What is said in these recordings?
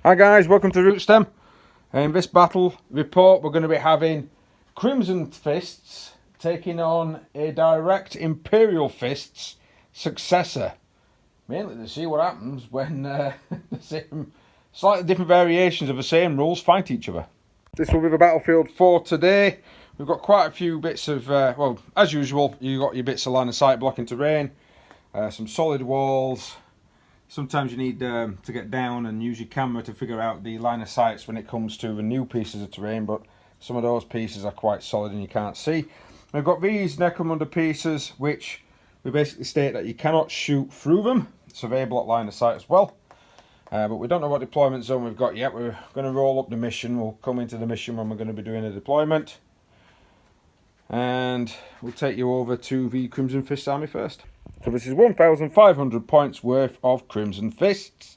Hi guys, welcome to Rootstem. In this battle report we're going to be having Crimson Fists taking on a direct Imperial Fists successor. Mainly to see what happens when the same, slightly different variations of the same rules fight each other. This will be the battlefield for today. We've got quite a few bits of, well, as usual, you've got your bits of line of sight blocking terrain, some solid walls. Sometimes you need to get down and use your camera to figure out the line of sights when it comes to the new pieces of terrain, but some of those pieces are quite solid and you can't see. We've got these Necromunda pieces, which we basically state that you cannot shoot through them, so they block line of sight as well. But we don't know what deployment zone we've got yet. We're going to roll up the mission. We'll come into the mission when we're going to be doing a deployment. And we'll take you over to the Crimson Fist army first. So this is 1,500 points worth of Crimson Fists.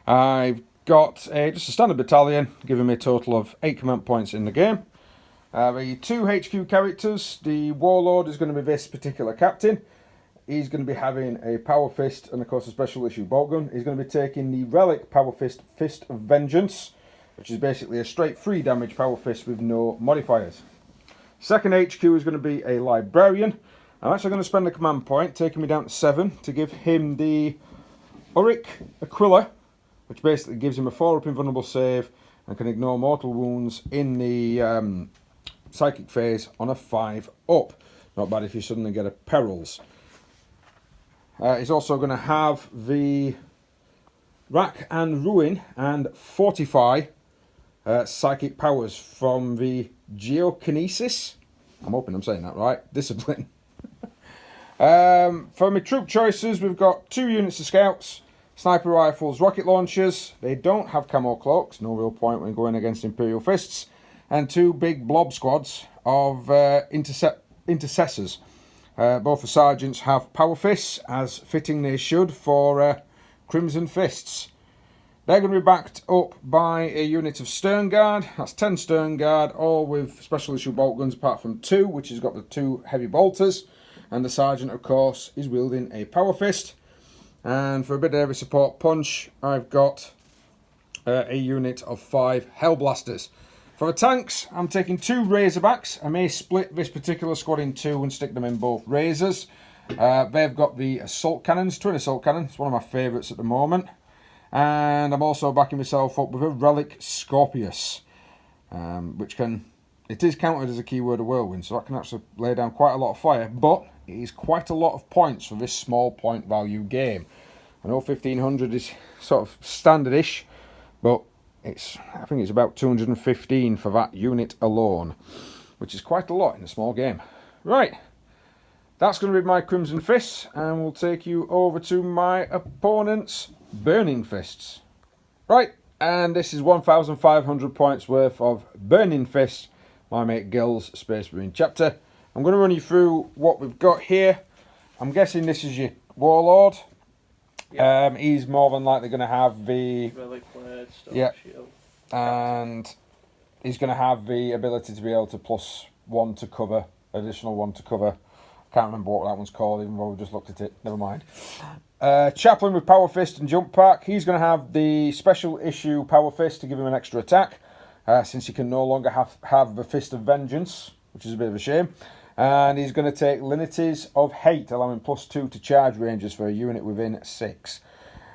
I've got just a standard battalion, giving me a total of 8 command points in the game. The 2 HQ characters, the Warlord is going to be this particular captain. He's going to be having a Power Fist and of course a special issue bolt gun. He's going to be taking the Relic Power Fist, Fist of Vengeance, which is basically a straight 3 damage Power Fist with no modifiers. Second HQ is going to be a Librarian. I'm actually going to spend a command point, taking me down to 7, to give him the Uric Aquila, which basically gives him a 4-up invulnerable save and can ignore mortal wounds in the psychic phase on a 5-up. Not bad if you suddenly get a Perils. He's also going to have the Rack and Ruin and Fortify psychic powers from the Geokinesis. I'm hoping I'm saying that right. Discipline. For my troop choices, we've got 2 units of scouts, sniper rifles, rocket launchers. They don't have camo cloaks, no real point when going against Imperial Fists, and 2 big blob squads of intercessors. Both the sergeants have power fists, as fitting they should for Crimson Fists. They're going to be backed up by a unit of Stern Guard. That's 10 Stern Guard, all with special issue bolt guns apart from 2, which has got the 2 heavy bolters. And the sergeant, of course, is wielding a Power Fist. And for a bit of heavy support punch, I've got a unit of 5 Hellblasters. For the tanks, I'm taking 2 Razorbacks. I may split this particular squad in 2 and stick them in both Razors. They've got the Assault Cannons, Twin Assault Cannon. It's one of my favourites at the moment. And I'm also backing myself up with a Relic Scorpius, which can... It is counted as a keyword of Whirlwind, so that can actually lay down quite a lot of fire, but it is quite a lot of points for this small point value game. I know 1,500 is sort of standardish, but I think it's about 215 for that unit alone, which is quite a lot in a small game. Right, that's going to be my Crimson Fists, and we'll take you over to my opponent's Burning Fists. Right, and this is 1,500 points worth of Burning Fists, my mate Gil's Space Marine chapter. I'm going to run you through what we've got here. I'm guessing this is your Warlord. Yep. He's more than likely going to have the Relic Blade, Shield. And he's going to have the ability to be able to +1 to cover, additional 1 to cover. I can't remember what that one's called, even though we just looked at it. Never mind. Chaplain with Power Fist and Jump Pack. He's going to have the special issue Power Fist to give him an extra attack. Since he can no longer have the Fist of Vengeance, which is a bit of a shame. And he's going to take Linities of Hate, allowing +2 to charge ranges for a unit within 6.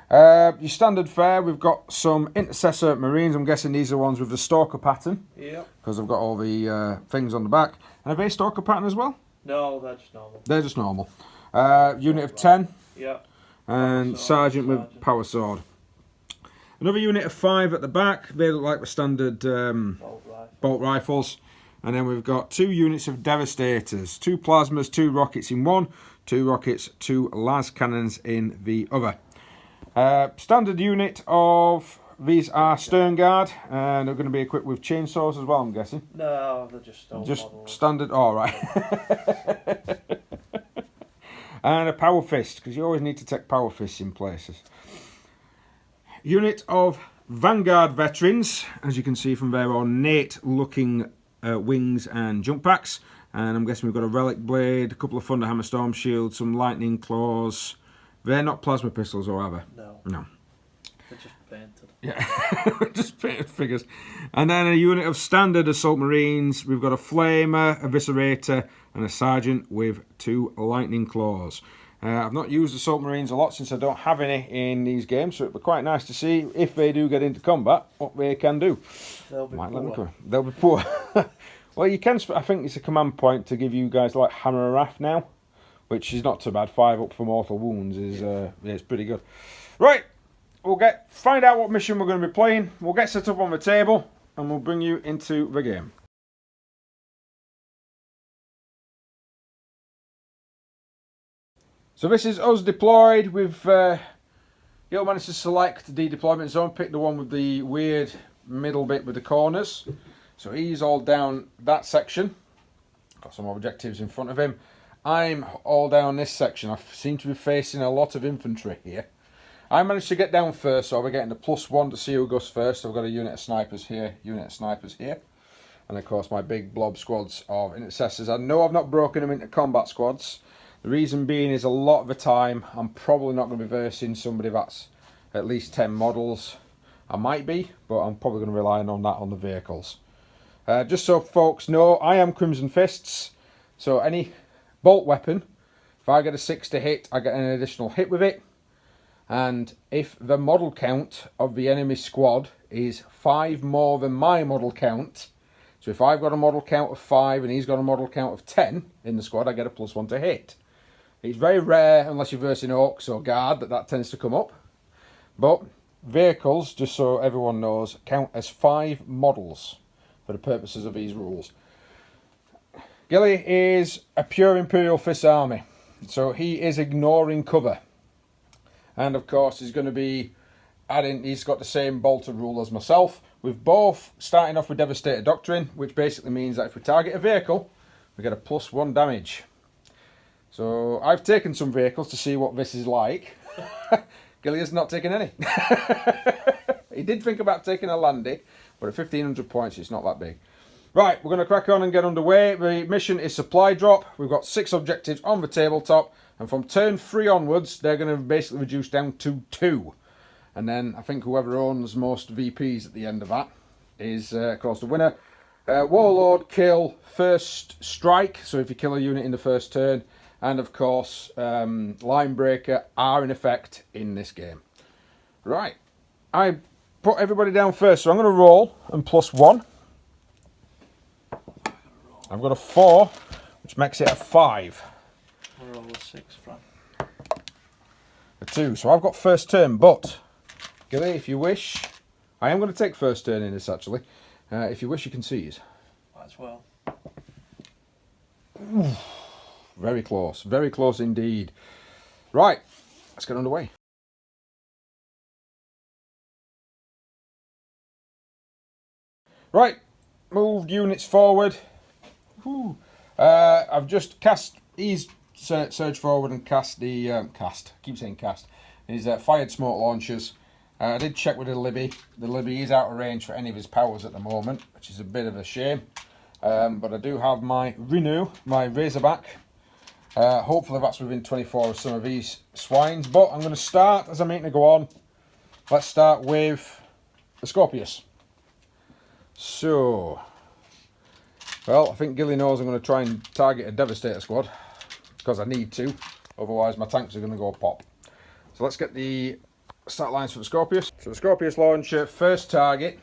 Your standard fare, we've got some Intercessor Marines. I'm guessing these are ones with the Stalker pattern. Yeah. Because I've got all the things on the back. And are they Stalker pattern as well? No, they're just normal. They're just normal. Unit of 10. Yeah. And Sergeant with Power Sword. Another unit of 5 at the back. They look like the standard bolt rifles. And then we've got 2 units of Devastators. 2 plasmas, 2 rockets in one. 2 rockets, 2 las cannons in the other. Standard unit of... These are Stern Guard. And they're going to be equipped with chainsaws as well, I'm guessing. No, they're just models. Standard... Oh, right. And a Power Fist, because you always need to take Power Fists in places. Unit of Vanguard Veterans, as you can see from their ornate looking wings and jump packs. And I'm guessing we've got a Relic Blade, a couple of Thunderhammer Storm Shields, some Lightning Claws. They're not plasma pistols, or are they? No. No. They're just painted. Yeah, just painted figures. And then a unit of standard assault marines. We've got a flamer, a eviscerator, and a sergeant with 2 lightning claws. I've not used assault marines a lot since I don't have any in these games, so it'd be quite nice to see if they do get into combat what they can do. They'll be poor. They'll be poor. Well, you can. I think it's a command point to give you guys like hammer a raft now, which is not too bad. 5 up for mortal wounds is yeah, it's pretty good. Right, we'll find out what mission we're going to be playing. We'll get set up on the table, and we'll bring you into the game. So this is us deployed. You'll manage to select the deployment zone. Pick the one with the weird middle bit with the corners. So he's all down that section. Got some objectives in front of him. I'm all down this section. I seem to be facing a lot of infantry here. I managed to get down first, so I'll be getting the +1 to see who goes first. I've got a unit of snipers here, and of course my big blob squads of intercessors. I know I've not broken them into combat squads. The reason being is a lot of the time I'm probably not going to be versing somebody that's at least 10 models. I might be, but I'm probably going to rely on that on the vehicles. Just so folks know, I am Crimson Fists, so any bolt weapon, if I get a 6 to hit, I get an additional hit with it. And if the model count of the enemy squad is 5 more than my model count, so if I've got a model count of 5 and he's got a model count of 10 in the squad, I get a +1 to hit. It's very rare, unless you're versing Orcs or Guard, that tends to come up. But vehicles, just so everyone knows, count as 5 models for the purposes of these rules. Gilly is a pure Imperial Fists army, so he is ignoring cover. And of course he's going to be adding, he's got the same bolter rule as myself. We're both starting off with Devastator Doctrine, which basically means that if we target a vehicle, we get a +1 damage. So I've taken some vehicles to see what this is like. Gilly has not taken any. He did think about taking a Landy, but at 1500 points it's not that big. Right, we're going to crack on and get underway. The mission is supply drop. We've got 6 objectives on the tabletop, and from turn 3 onwards they're going to basically reduce down to 2. And then I think whoever owns most VPs at the end of that is of course the winner. Warlord kill first strike, so if you kill a unit in the first turn, and of course line breaker are in effect in this game. Right, I put everybody down first, so I'm going to roll and +1. I've got a 4, which makes it a 5. We're all a 6 from. A 2, so I've got first turn, but Gilly, if you wish, I am going to take first turn in this actually. If you wish, you can seize. Might as well. Ooh, very close indeed. Right, let's get underway. Right, moved units forward. I've just cast, he's surged forward and cast the, I keep saying cast, he's fired smoke launchers. I did check with the Libby. The Libby is out of range for any of his powers at the moment, which is a bit of a shame. But I do have my Renew, my Razorback. Hopefully that's within 24 of some of these swines. But I'm going to start, as I'm making to go on, let's start with the Scorpius. So, well, I think Gilly knows I'm going to try and target a Devastator squad, because I need to, otherwise my tanks are going to go pop. So let's get the start lines for the Scorpius. So the Scorpius launcher, first target,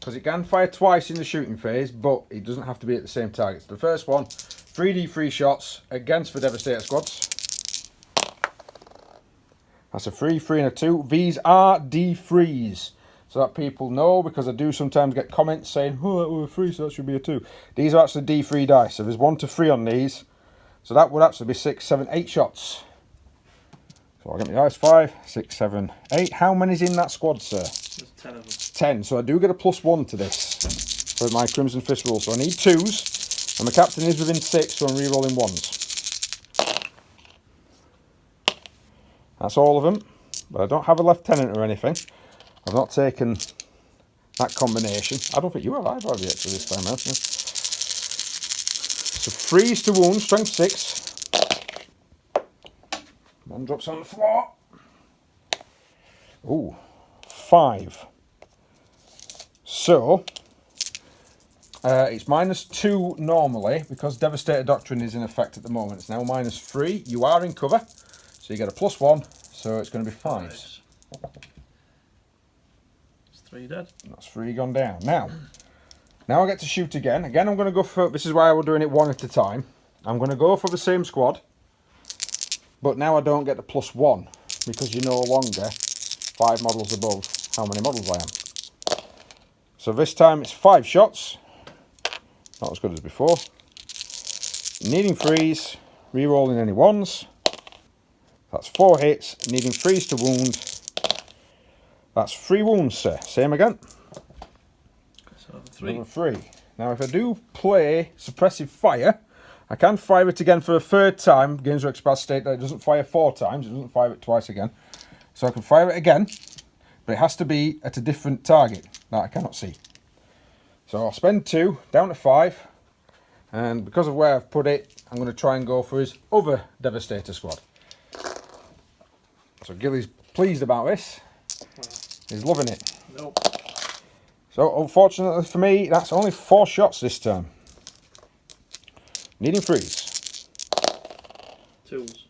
because it can fire twice in the shooting phase, but it doesn't have to be at the same target. So the first one, 3d3 shots against the Devastator squads. That's a 3, 3 and a 2. These are D3s, so that people know, because I do sometimes get comments saying, oh, that was a 3, so that should be a 2. These are actually D3 dice, so there's 1 to 3 on these. So that would actually be 6, 7, 8 shots. So I'll get my dice, 5, 6, 7, 8. How many's in that squad, sir? There's 10 of them. 10, so I do get a +1 to this for my Crimson Fist rule. So I need 2s, and my captain is within 6, so I'm re-rolling 1s. That's all of them, but I don't have a lieutenant or anything. I've not taken that combination. I don't think you have either, have you, actually, this time out? Yeah. So 3s to wound, strength 6. 1 drops on the floor. Ooh, 5. So, it's -2 normally, because Devastator Doctrine is in effect at the moment. It's now -3. You are in cover, so you get a +1, so it's going to be 5. It's 3 dead. That's 3 gone down. Now I get to shoot again. Again, I'm going to go for, this is why we're doing it one at a time. I'm going to go for the same squad, but now I don't get the +1, because you're no longer 5 models above how many models I am. So this time it's 5 shots. Not as good as before. Needing freeze, re-rolling any 1s. That's 4 hits, needing freeze to wound. That's 3 wounds, sir. Same again. So 3. Number 3. Now if I do play suppressive fire, I can fire it again for a 3rd time. Games Workshop state that it doesn't fire 4 times, it doesn't fire it twice again. So I can fire it again, but it has to be at a different target that I cannot see. So I'll spend 2, down to 5, and because of where I've put it, I'm going to try and go for his other Devastator squad. So Gilly's pleased about this. He's loving it. Nope. So unfortunately for me, that's only 4 shots this time. Needing freeze. 2s.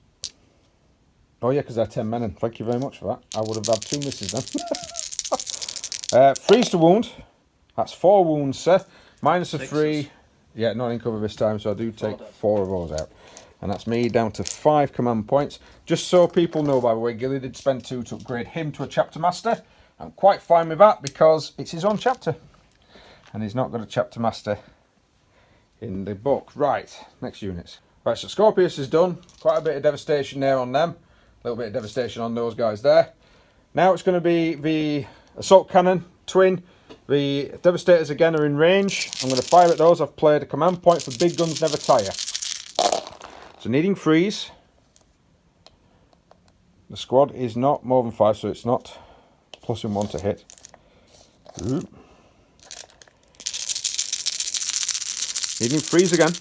Oh yeah, because they're 10 men, and thank you very much for that. I would have had 2 misses then. Freeze to wound. That's 4 wounds, sir. Minus a 3. Yeah, not in cover this time, so I do take 4 of those out. And that's me down to 5 command points. Just so people know, by the way, Gilly did spend 2 to upgrade him to a chapter master. I'm quite fine with that because it's his own chapter. And he's not got a chapter master in the book. Right, next units. Right, so Scorpius is done. Quite a bit of devastation there on them. A little bit of devastation on those guys there. Now it's going to be the assault cannon, twin. The Devastators again are in range. I'm going to fire at those. I've played a command point for big guns never tire. So needing freeze. The squad is not more than 5, so it's not +1 to hit. Ooh. Needing freeze again.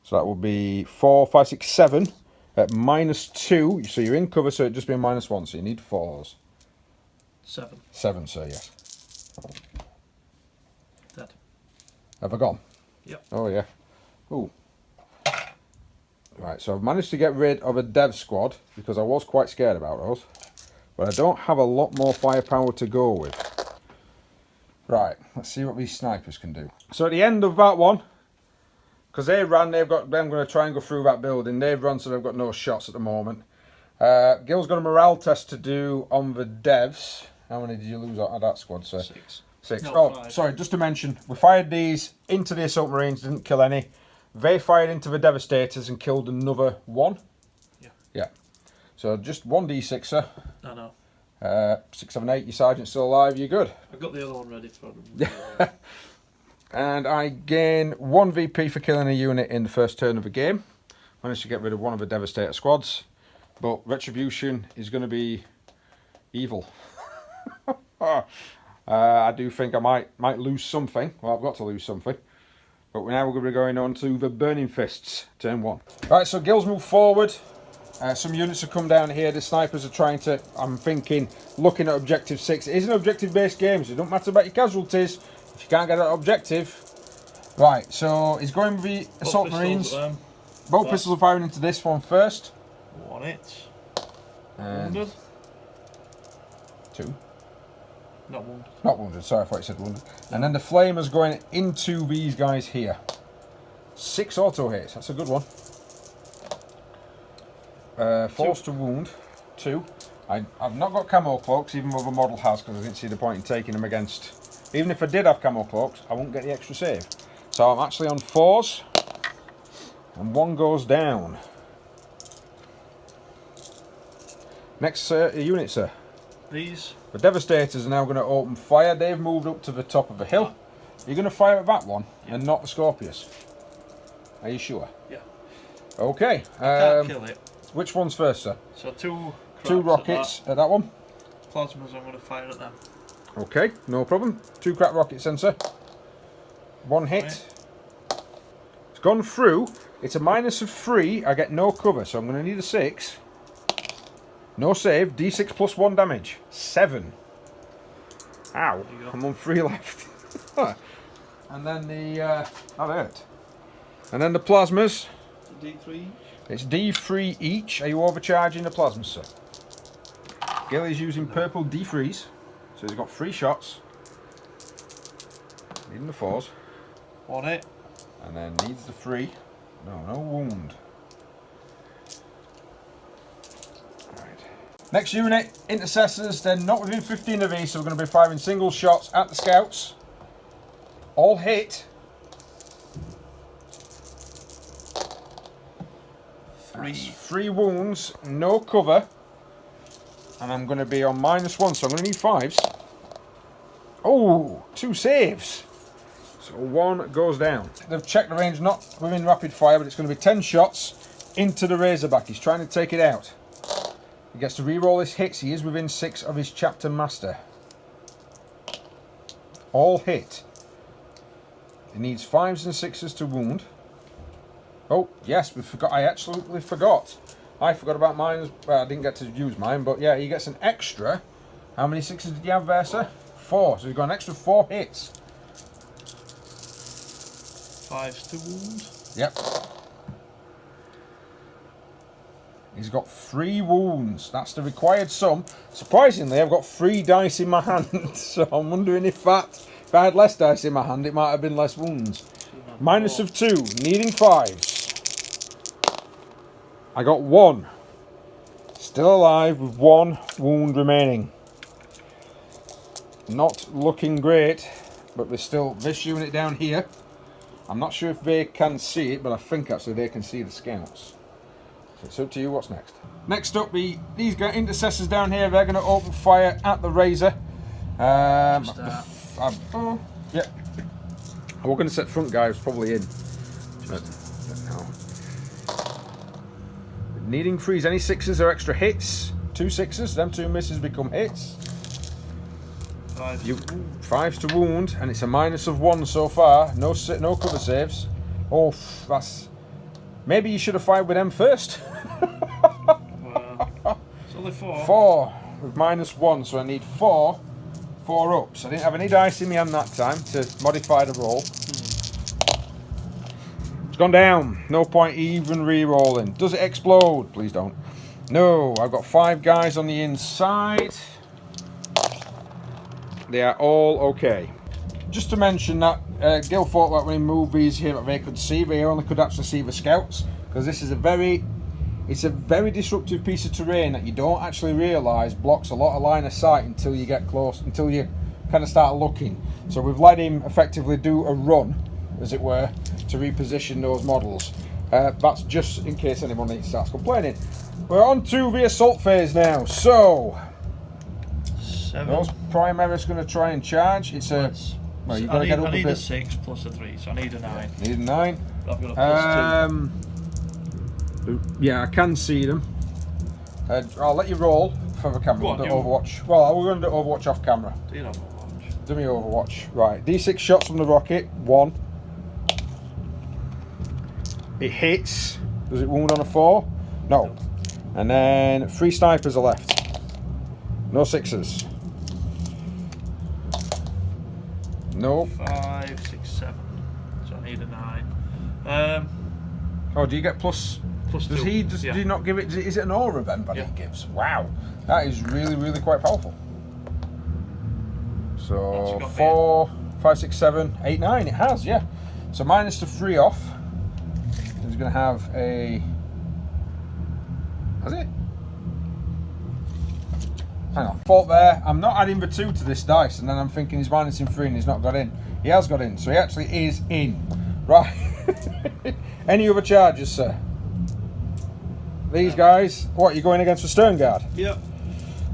So that will be 4, 5, 6, 7 at -2. So you're in cover, so it'd just be a -1. So you need 4s. 7. 7, sir, yes. Dead. Have I gone? Yep. Oh, yeah. Ooh. Right, so I've managed to get rid of a dev squad because I was quite scared about those. But I don't have a lot more firepower to go with. Right, let's see what these snipers can do. So at the end of that one, because they ran, I'm going to try and go through that building. They've run, so they've got no shots at the moment. Gil's got a morale test to do on the devs. How many did you lose out of that squad, sir? 6. 6. No, Oh, 5. sorry, just to mention, we fired these into the Assault Marines, didn't kill any. They fired into the Devastators and killed another 1. Yeah. Yeah. So just 1d6, sir. I know. 6, 7, 8, your sergeant's still alive, you're good. I've got the other one ready for them. And I gain 1 VP for killing a unit in the first turn of the game. Managed to get rid of one of the Devastator squads. But Retribution is going to be evil. I do think I might lose something. Well, I've got to lose something. But now we're going to be going on to the Burning Fists, turn 1. Right, so Gil's moved forward. Some units have come down here. The snipers are trying to, I'm thinking, looking at Objective 6. It is an objective-based game, so it don't matter about your casualties. If you can't get that objective. Right, so he's going with the Assault Marines. Both pistols are firing into this one first. 1 hit. And Wounded. 2. Not wounded. Not wounded, sorry, I thought you said wounded. And then the flamer's going into these guys here. 6 auto hits, that's a good one. Force to wound, 2. I've not got camo cloaks, even though the model has, because I didn't see the point in taking them against. Even if I did have camo cloaks, I wouldn't get the extra save. So I'm actually on 4s, and 1 goes down. Next unit, sir. These. The Devastators are now going to open fire. They've moved up to the top of the hill. You're going to fire at that one and not the Scorpius. Are you sure? Yeah. Okay. Can't kill it. Which one's first, sir? So 2 rockets at that one. Plasmas, I'm going to fire at them. Okay, no problem. 2 crack rocket sensor. 1 hit. Right. It's gone through. It's a -3. I get no cover, so I'm going to need a 6. No save. D6 plus 1 damage. 7. Ow. I'm on 3 left. And then the... that hurt. And then the plasmas. D3. It's D3 each. Are you overcharging the plasmas, sir? Gilly's using purple D3s. So he's got 3 shots. Needing the 4s. 1 hit. And then needs the 3. No wound. Right. Next unit, intercessors. They're not within 15 of these, so we're going to be firing single shots at the scouts. All hit. 3 wounds, no cover. And I'm going to be on -1, so I'm going to need 5s. Oh, 2 saves. So 1 goes down. They've checked the range, not within rapid fire, but it's going to be 10 shots into the Razorback. He's trying to take it out. He gets to re-roll his hits. He is within 6 of his chapter master. All hit. He needs 5s and 6s to wound. Oh, yes, we forgot. I absolutely forgot. I forgot about mine. Well, I didn't get to use mine, but yeah, he gets an extra. How many 6s did you have there, sir? 4. So he's got an extra 4 hits. 5s to wound. Yep. He's got 3 wounds. That's the required sum. Surprisingly, I've got 3 dice in my hand, so I'm wondering if I had less dice in my hand, it might have been less wounds. -2, needing 5s. I got 1. Still alive with 1 wound remaining. Not looking great, but there's still this unit down here. I'm not sure if they can see it, but I think actually they can see the scouts. So it's up to you, what's next? Next up, these guys, intercessors down here, they're going to open fire at the Razor. Yeah. We're going to set front guys probably in. But no. Needing freeze. Any 6s or extra hits. 2 6s. Them 2 misses become hits. 5s to wound, and it's a -1 so far. No cover saves. Oh, that's. Maybe you should have fired with them first. Well, it's only 4. 4 with -1, so I need 4 ups. I didn't have any dice in my hand that time to modify the roll. It's gone down. No point even re-rolling. Does it explode? Please don't. No, I've got 5 guys on the inside. They are all okay. Just to mention that Gil thought that when he moved these here that they could see, they only could actually see the scouts, because this is a very disruptive piece of terrain that you don't actually realise blocks a lot of line of sight until you get close, until you kind of start looking. So we've let him effectively do a run, as it were, to reposition those models. That's just in case anyone starts complaining. We're on to the assault phase now. So 7. those primaries going to try and charge. It's a. Well, you've got to get up I need a a bit. 6 plus a 3, so I need a 9. Need a 9. I've got a plus 2. Yeah, I can see them. I'll let you roll for the camera. Go on, We'll do you- Overwatch. Well, we're going to do Overwatch off camera. Do you know what? Do me Overwatch. Right, D6 shots from the rocket. 1. It hits. Does it wound on a 4? No. And then 3 snipers are left. No 6s. No. 5, 6, 7. So I need a 9. Oh, do you get plus? Plus Does 2. he? Does Yeah. he not give it? Is it an aura then that Yeah. he gives? Wow, that is really quite powerful. That's So got me 4, 5, 6, 7, 8, 9. It has, yeah. So minus the 3 off. He's going to have a. Has it? Hang on. Fault there. I'm not adding the 2 to this dice, and then I'm thinking he's minusing 3 and he's not got in. He has got in, so he actually is in. Right. Any other charges, sir? These guys. What, you going against the Stern Guard? Yep.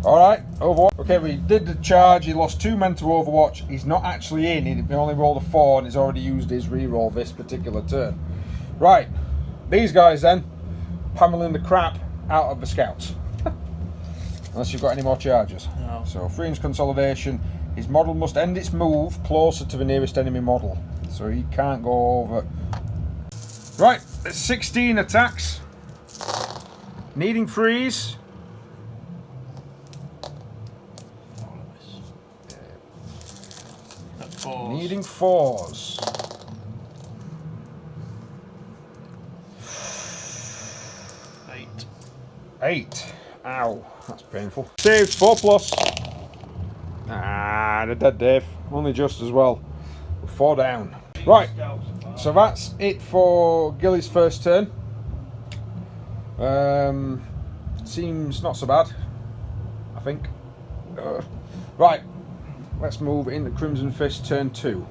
Alright, Overwatch. Okay, we did the charge. He lost 2 men to Overwatch. He's not actually in. He only rolled a 4 and he's already used his reroll this particular turn. Right. These guys then. Pummeling the crap out of the scouts. Unless you've got any more charges. No. So, free inch consolidation. His model must end its move closer to the nearest enemy model. So he can't go over. Right, 16 attacks. Needing freeze. Needing 4s. 8. 8. Ow, that's painful. Saved 4+. Ah, they're dead, Dave. Only just as well. 4 down. Right, so that's it for Gilly's first turn. Seems not so bad, I think. Right, let's move into Crimson Fist turn 2.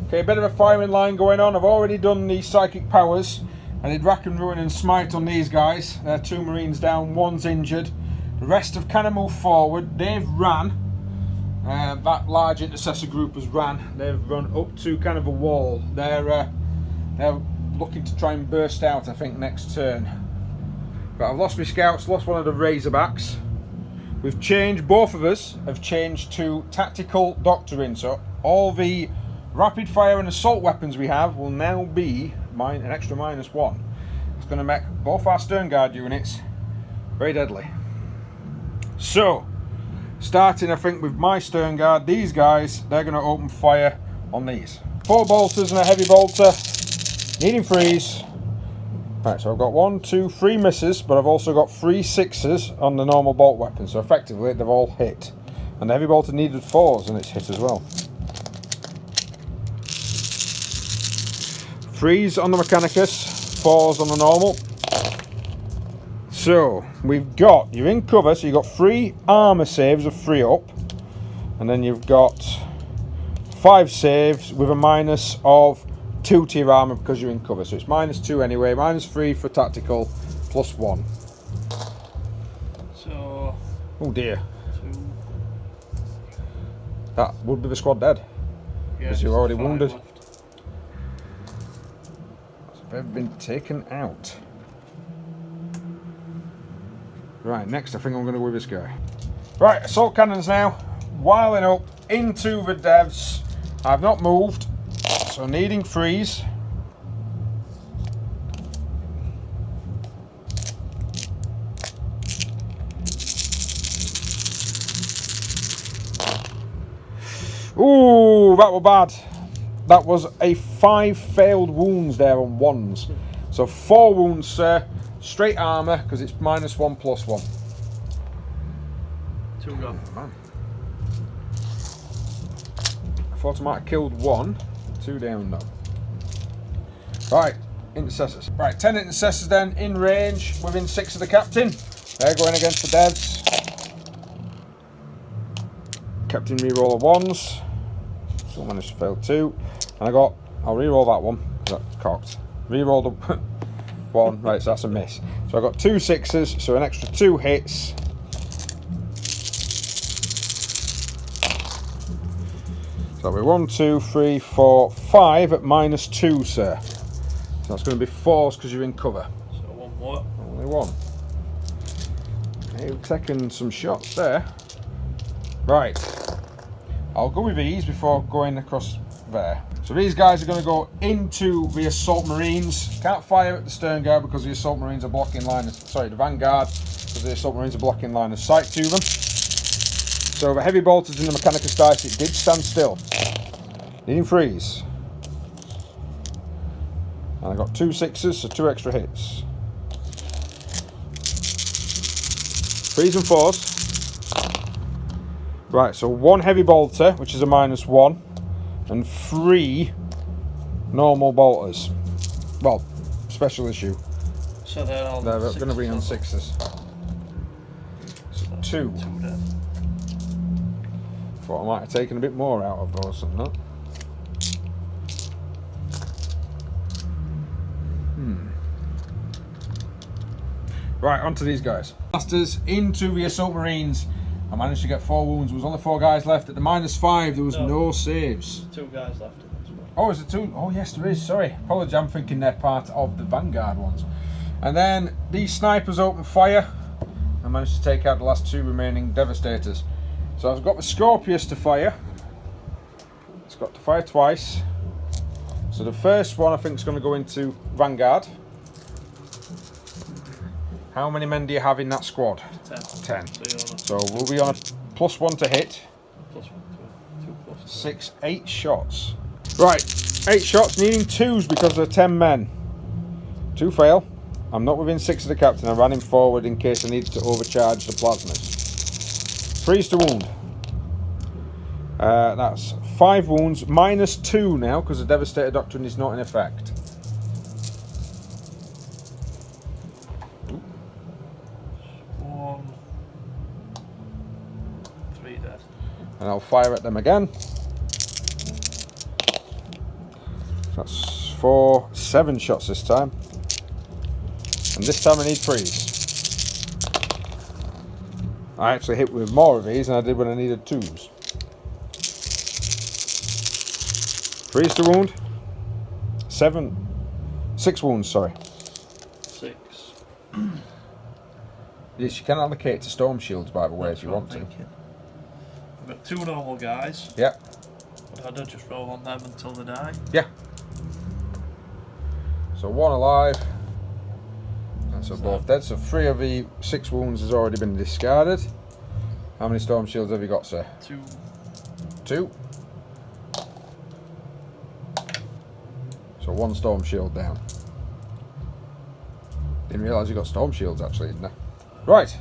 Okay, a bit of a firing line going on. I've already done the psychic powers. I did Rack and Ruin and Smite on these guys. 2 Marines down, 1's injured. The rest have kind of moved forward. They've ran. That large intercessor group has ran. They've run up to kind of a wall. They're looking to try and burst out, I think, next turn. But I've lost my scouts, lost one of the Razorbacks. We've changed, both of us have changed to tactical doctrine. So all the rapid fire and assault weapons we have will now be an extra -1. It's going to make both our Stern Guard units very deadly. So, starting I think with my Stern Guard, these guys, they're going to open fire on these. 4 bolters and a heavy bolter, needing 3s. Right, so I've got 1, 2, 3 misses, but I've also got 3 6s on the normal bolt weapon, so effectively they've all hit. And the heavy bolter needed 4s and it's hit as well. 3s on the Mechanicus, 4s on the normal. So, you're in cover, so you've got 3 armour saves of 3 up. And then you've got 5 saves with a minus of 2 to your armour because you're in cover. So it's -2 anyway, -3 for tactical, +1. So... Oh dear. 2. That would be the squad dead. Because you're already wounded. Left. They've been taken out. Right, next I think I'm going to go with this guy. Right, assault cannons now. Wiling up into the devs. I've not moved, so needing 3s. Ooh, that was bad. That was a 5 failed wounds there on 1s. So 4 wounds, sir. Straight armour, because it's -1 +1. 2 gone. Oh, man. I thought I might have killed 1. 2 down though. Right, intercessors. Right, 10 intercessors then, in range, within 6 of the captain. They're going against the devs. Captain reroll of 1s. So I managed to fail 2. And I'll reroll that one, because that's cocked. Reroll the 1, right, so that's a miss. So I've got 2 6s, so an extra 2 hits. So that'll be 1, 2, 3, 4, 5 at -2, sir. So that's going to be 4s because you're in cover. So 1 more. Only 1. Okay, you've taken some shots there. Right. I'll go with these before going across there. So these guys are going to go into the Assault Marines. Can't fire at the Stern Guard because the Assault Marines are blocking line of, sorry, the Vanguard, because the Assault Marines are blocking line of sight to them. So the heavy bolters in the Mechanicus dice, it did stand still. Needing 3s. And I got 2 6s, so 2 extra hits. 3s and 4s. Right, so 1 heavy bolter, which is a -1. And 3 normal bolters. Well, special issue. So they're all They're going to be on 6s. So 2. 2 dead. Thought I might have taken a bit more out of those than that. Right, on to these guys. Blasters into the Assault Marines. I managed to get 4 wounds. There was only 4 guys left. At the -5, there was no saves. 2 guys left in this one. Oh, is it 2? Oh, yes, there is. Sorry. Apologies, I'm thinking they're part of the Vanguard ones. And then these snipers open fire. I managed to take out the last 2 remaining Devastators. So I've got the Scorpius to fire. It's got to fire twice. So the first one I think is going to go into Vanguard. How many men do you have in that squad? 10. 10. So we'll be on a +1 to hit. +1, 2 +2. 6, 8 shots. Right, 8 shots, needing 2s because there are 10 men. 2 fail. I'm not within 6 of the captain. I ran him forward in case I needed to overcharge the plasmas. Freeze to wound. That's 5 wounds, -2 now because the Devastator Doctrine is not in effect. 1, 3 dead. And I'll fire at them again. That's 4, 7 shots this time. And this time I need freeze. I actually hit with more of these than I did when I needed 2s. Freeze to wound. 6 wounds, sorry. 6. Yes, you can allocate to storm shields, by the way, if you want to. I've got 2 normal guys. Yep. But I don't just roll on them until they die. Yeah. So 1 alive. And so both dead. So 3 of the 6 wounds has already been discarded. How many storm shields have you got, sir? 2. 2. So 1 storm shield down. Didn't realise you got storm shields actually, didn't I? Right.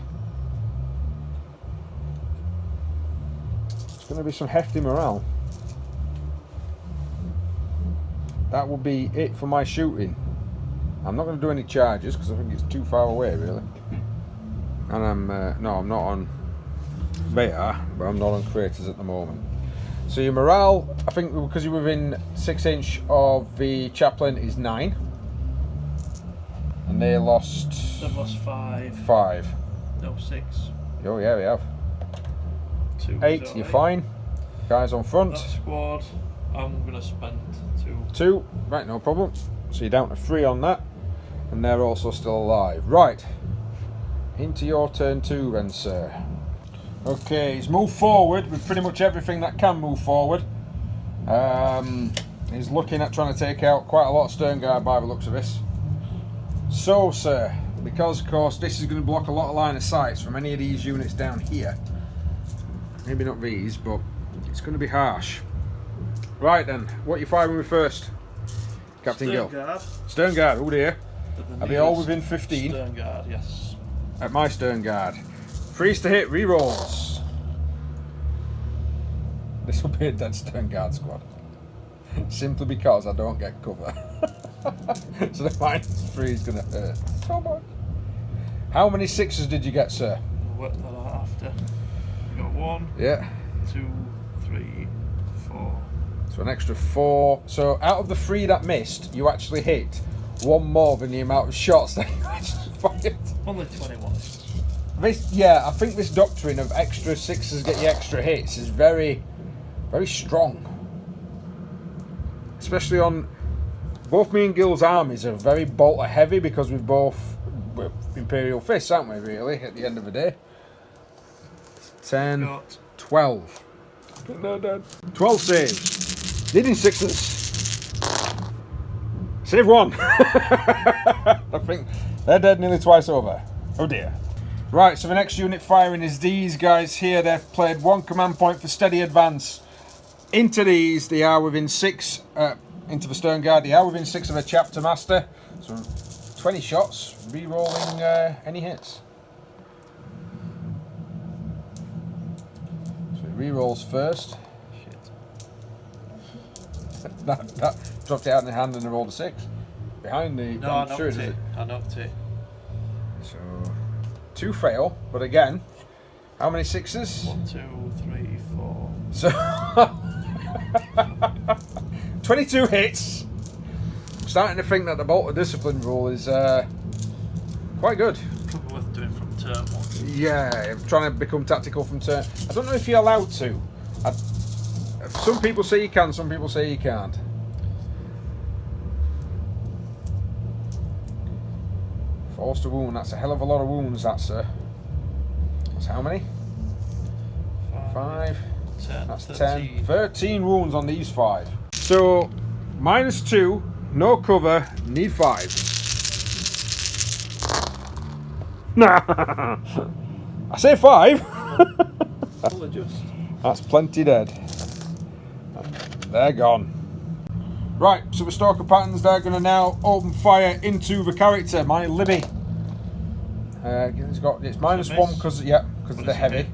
It's going to be some hefty morale. That will be it for my shooting. I'm not going to do any charges because I think it's too far away really. And no, I'm not on beta, but I'm not on creators at the moment. So your morale, I think because you're within 6 inch of the chaplain, is 9. And they lost... They've lost 5. 5. No, 6. Oh yeah, we have. 2. 8, you're fine. Guys on front. That squad, I'm going to spend 2. 2, right, no problem. So you're down to 3 on that. And they're also still alive. Right. Into your turn 2 then, sir. Okay, he's moved forward with pretty much everything that can move forward. He's looking at trying to take out quite a lot of stern guard by the looks of this. So, sir, because of course this is going to block a lot of line of sights from any of these units down here. Maybe not these, but it's going to be harsh. Right then, what are you firing with first, Captain Gill? Stern guard. Stern guard, oh dear. Are they all within 15? Stern guard, yes. At my stern guard. Freeze to hit, rerolls. This will be a dead stern guard squad. Simply because I don't get cover. So the -3 is going to hurt so much. How many 6s did you get, sir? We'll work that out after. We got 1, Yeah. 2, 3, 4. So an extra 4. So out of the 3 that missed, you actually hit 1 more than the amount of shots that you actually fired. Only 21. This, yeah, I think this doctrine of extra 6s get you extra hits is very, very strong. Especially on both me and Gil's armies are very bolter heavy because we're Imperial Fists, aren't we? Really, at the end of the day. 10, Got 12. No, Dad. 12 saves. Needing 6s. Save 1. I think they're dead nearly twice over. Oh dear. Right, so the next unit firing is these guys here. They've played 1 command point for steady advance. Into these, they are within 6, into the stern guard, they are within 6 of a chapter master. So 20 shots, re-rolling any hits. So he re-rolls first. shit. that dropped it out in the hand and I rolled a 6. Behind the... No, I knocked it. I knocked it. So 2 fail, but again, how many 6s? 1, 2, 3, 4. So 22 hits. I'm starting to think that the Bolt of Discipline rule is quite good. Probably worth doing from turn 1. Yeah, I'm trying to become tactical from turn. I don't know if you're allowed to. Some people say you can, some people say you can't. Forced to wound, that's a hell of a lot of wounds, that, sir. That's how many? 5. 10. That's 13. 10. 13 wounds on these 5. So, -2, no cover, need 5. Nah. I say 5. We'll adjust. That's plenty dead. They're gone. Right, so the Stalker patterns, they're going to now open fire into the character, my Libby. It's -1 because of the heavy.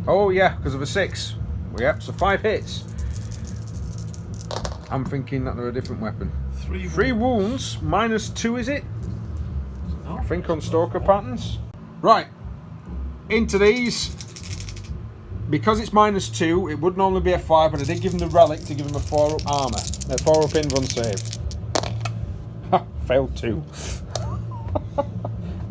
Oh yeah, because of a 6. Well, yeah, so 5 hits. I'm thinking that they're a different weapon. 3 wounds, -2 is it? No, I think on Stalker patterns. Right, into these. Because it's -2, it would normally be a 5, but I did give him the relic to give him a 4-up armour. 4-up invuln save. Ha, failed 2.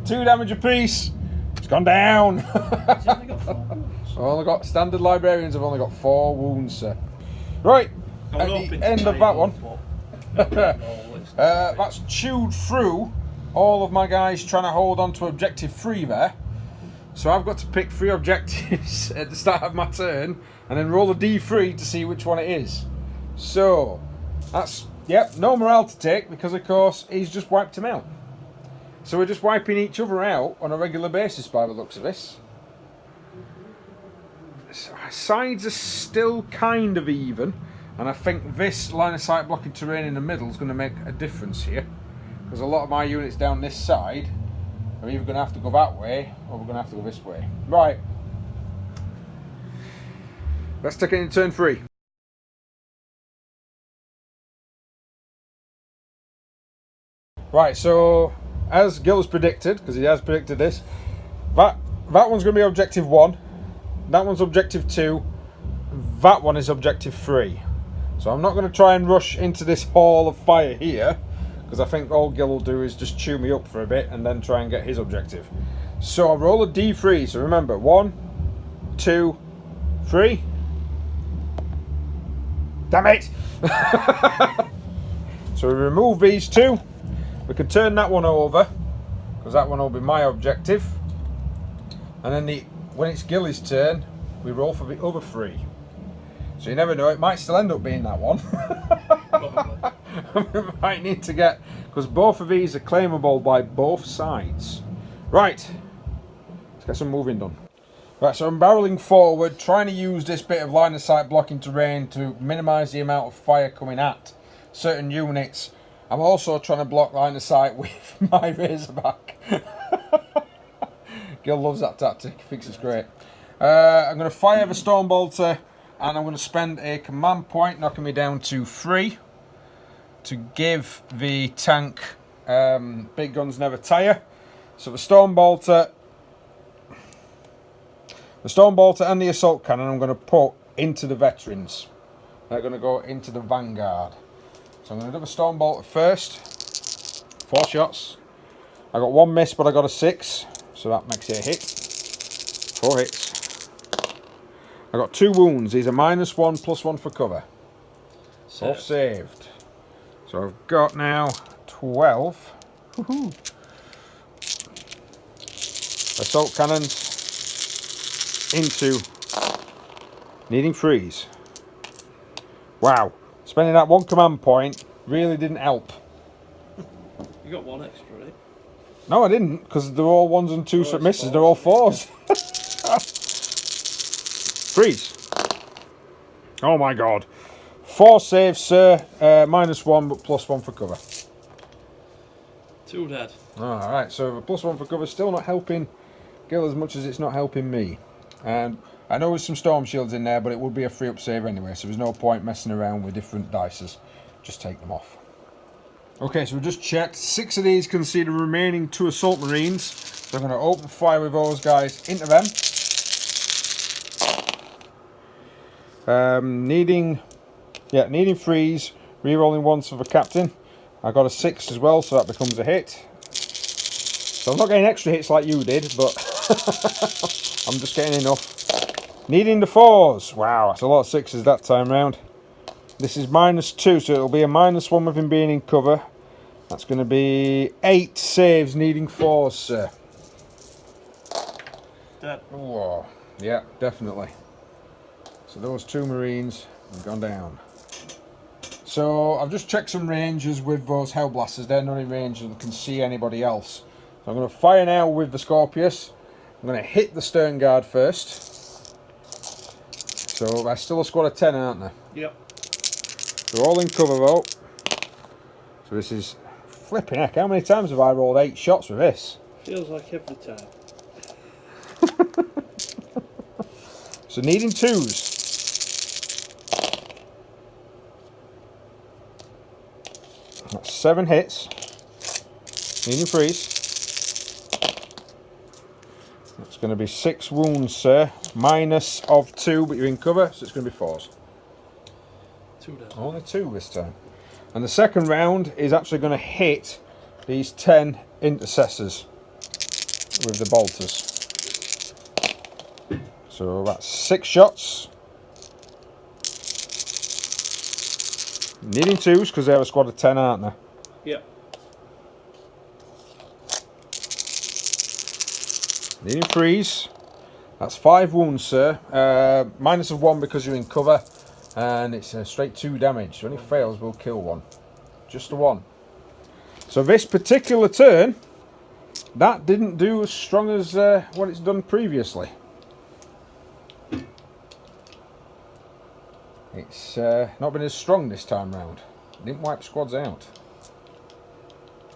2 damage apiece. It's gone down. He's only got 4 wounds. I've only got standard librarians. I've only got 4 wounds, sir. Right, at the end of that one, that's chewed through all of my guys trying to hold on to objective 3 there. So I've got to pick 3 objectives at the start of my turn and then roll a d3 to see which one it is. So that's, yep, no morale to take because of course he's just wiped him out. So we're just wiping each other out on a regular basis by the looks of this. Sides are still kind of even, and I think this line of sight blocking terrain in the middle is going to make a difference here, because a lot of my units down this side are either going to have to go that way or we're going to have to go this way. Right, let's take it in turn 3. Right, so as Gil has predicted, because he has predicted this, that one's going to be objective 1, that one's objective 2, that one is objective 3. So I'm not going to try and rush into this hall of fire here, because I think all Gil will do is just chew me up for a bit and then try and get his objective. So I'll roll a d3, so remember, 1, 2, 3. Damn it! So we remove these 2. We can turn that one over, because that one will be my objective. And then when it's Gilly's turn, we roll for the other 3. So you never know, it might still end up being that one. Probably. We might need to get, because both of these are claimable by both sides. Right, let's get some moving done. Right, so I'm barreling forward, trying to use this bit of line of sight blocking terrain to minimise the amount of fire coming at certain units. I'm also trying to block line of sight with my Razorback. Gil loves that tactic, he thinks it's great. I'm going to fire the Stormbolter, and I'm going to spend a command point knocking me down to 3 to give the tank big guns never tire. So the Stormbolter and the assault cannon I'm going to put into the veterans. They're going to go into the vanguard. So I'm going to do the Stormbolter first. 4 shots. I got 1 miss, but I got a 6, so that makes it a hit. 4 hits. I got 2 wounds. These are -1, +1 for cover. Both saved. So I've got now 12. Woohoo! Assault cannons into needing freeze. Wow, spending that 1 command point really didn't help. You got 1 extra, right? No, I didn't, because they're all 1s and 2s for misses. They're all 4s. Freeze. Oh my god. 4 saves, sir. -1, but +1 for cover. 2 dead. Alright, so the +1 for cover is still not helping Gil as much as it's not helping me. And I know there's some storm shields in there, but it would be a 3-up save anyway, so there's no point messing around with different dices. Just take them off. Okay, so we just checked. 6 of these can see the remaining 2 assault marines. So I'm going to open fire with those guys into them. Needing freeze, re-rolling 1s for the captain. I got a 6 as well, so that becomes a hit. So I'm not getting extra hits like you did, but I'm just getting enough. Needing the 4s. Wow, that's a lot of 6s that time round. This is -2, so it'll be a -1 with him being in cover. That's going to be 8 saves needing 4s, sir. Dead. Whoa. Yeah, definitely. So those 2 marines have gone down. So I've just checked some ranges with those Hellblasters. They're not in range and can see anybody else. So I'm going to fire now with the Scorpius. I'm going to hit the stern guard first. So that's still a squad of 10, aren't they? Yep. They're all in cover though. So this is flipping heck. How many times have I rolled 8 shots with this? Feels like every time. So needing 2s. That's 7 hits. Needing 3s. That's going to be 6 wounds, sir. Minus of 2, but you're in cover, so it's going to be 4s. 2 down. Only 2 this time. And the second round is actually going to hit these 10 intercessors with the bolters. So that's 6 shots. Needing 2s because they have a squad of 10, aren't they? Yep. Needing 3s. That's 5 wounds, sir. Minus of 1 because you're in cover. And it's a straight 2 damage. So any fails will kill 1. Just a 1. So this particular turn, that didn't do as strong as what it's done previously. It's not been as strong this time round. Didn't wipe squads out.